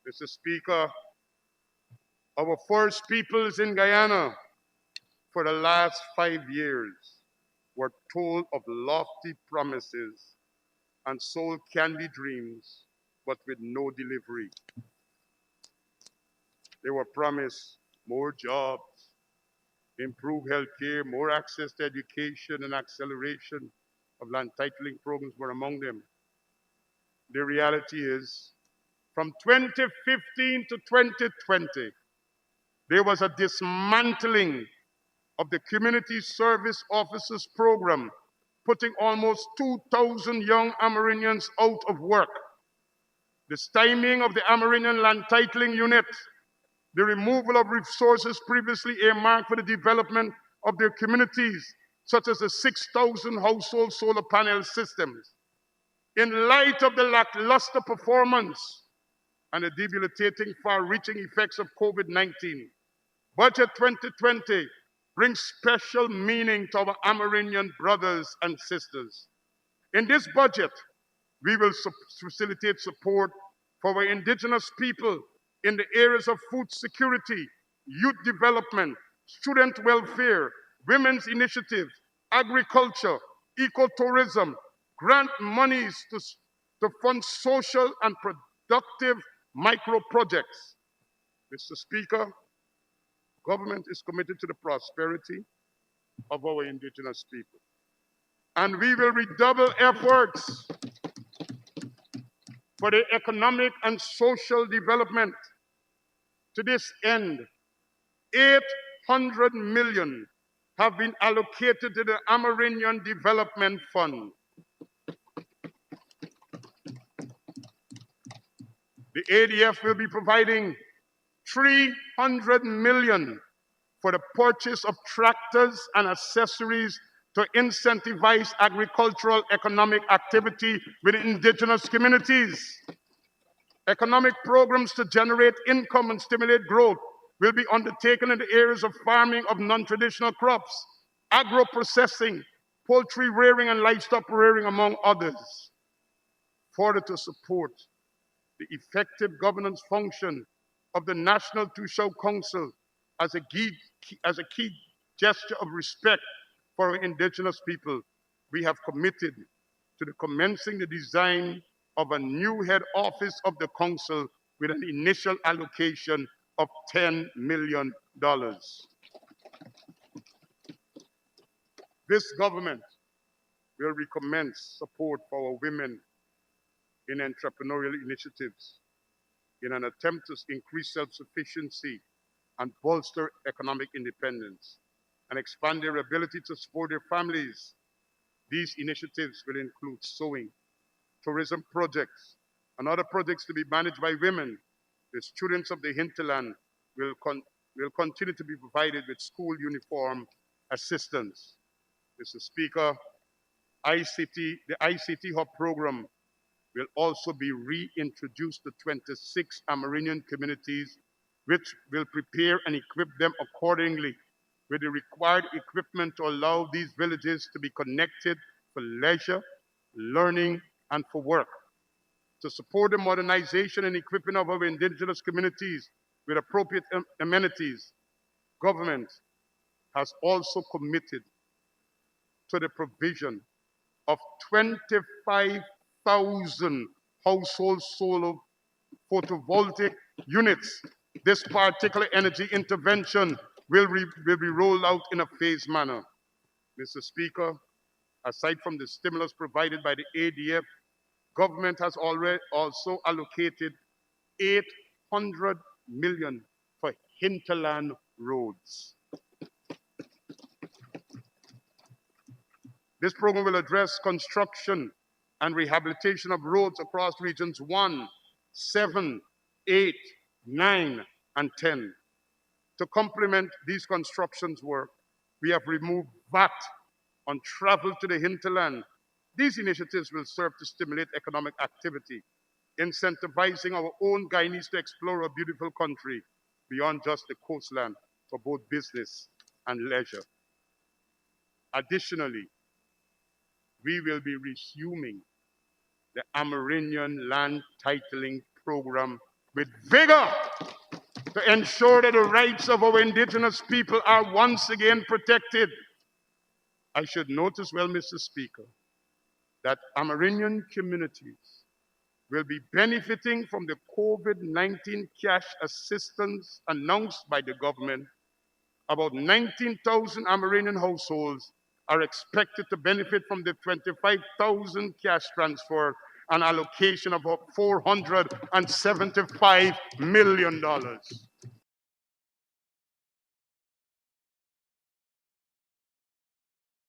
Mr. Speaker, our First Peoples in Guyana for the last 5 years were told of lofty promises and sold candy dreams, but with no delivery. They were promised more jobs, improved health care, more access to education, and acceleration of land titling programs were among them. The reality is, from 2015 to 2020, there was a dismantling of the Community Service Officers Program, putting almost 2,000 young Amerindians out of work. The stymieing of the Amerindian Land Titling Unit, the removal of resources previously earmarked for the development of their communities, such as the 6,000 household solar panel systems. In light of the lackluster performance and the debilitating, far-reaching effects of COVID-19, Budget 2020 brings special meaning to our Amerindian brothers and sisters. In this budget, we will facilitate support for our indigenous people in the areas of food security, youth development, student welfare, women's initiatives, agriculture, ecotourism, grant monies to fund social and productive micro projects. Mr. Speaker, government is committed to the prosperity of our indigenous people. And we will redouble efforts for the economic and social development. To this end, 800 million have been allocated to the Amerindian Development Fund. The ADF will be providing 300 million for the purchase of tractors and accessories to incentivize agricultural economic activity within indigenous communities. Economic programs to generate income and stimulate growth will be undertaken in the areas of farming of non-traditional crops, agro-processing, poultry rearing, and livestock rearing, among others. Further, to support the effective governance function of the National Tushau Council as a key gesture of respect for our indigenous people, we have committed to the commencing the design of a new head office of the council with an initial allocation of $10 million. This government will recommence support for our women in entrepreneurial initiatives in an attempt to increase self-sufficiency and bolster economic independence and expand their ability to support their families. These initiatives will include sewing, tourism projects, and other projects to be managed by women. The students of the hinterland will continue to be provided with school uniform assistance. Mr. Speaker, the ICT Hub program will also be reintroduced to 26 Amerindian communities, which will prepare and equip them accordingly with the required equipment to allow these villages to be connected for leisure, learning, and for work. To support the modernization and equipping of our indigenous communities with appropriate amenities, government has also committed to the provision of 25,000 household solar photovoltaic units. This particular energy intervention will be rolled out in a phased manner. Mr. Speaker, aside from the stimulus provided by the ADF, government has already also allocated 800 million for hinterland roads. This program will address construction and rehabilitation of roads across regions 1, 7, 8, 9, and 10. To complement these constructions work, we have removed VAT on travel to the hinterland. These initiatives will serve to stimulate economic activity, incentivizing our own Guyanese to explore a beautiful country beyond just the coastland for both business and leisure. Additionally, we will be resuming the Amerindian land titling program with vigor to ensure that the rights of our indigenous people are once again protected. I should note as well, Mr. Speaker, that Amerindian communities will be benefiting from the COVID-19 cash assistance announced by the government. About 19,000 Amerindian households are expected to benefit from the 25,000 cash transfer and allocation of about $475 million.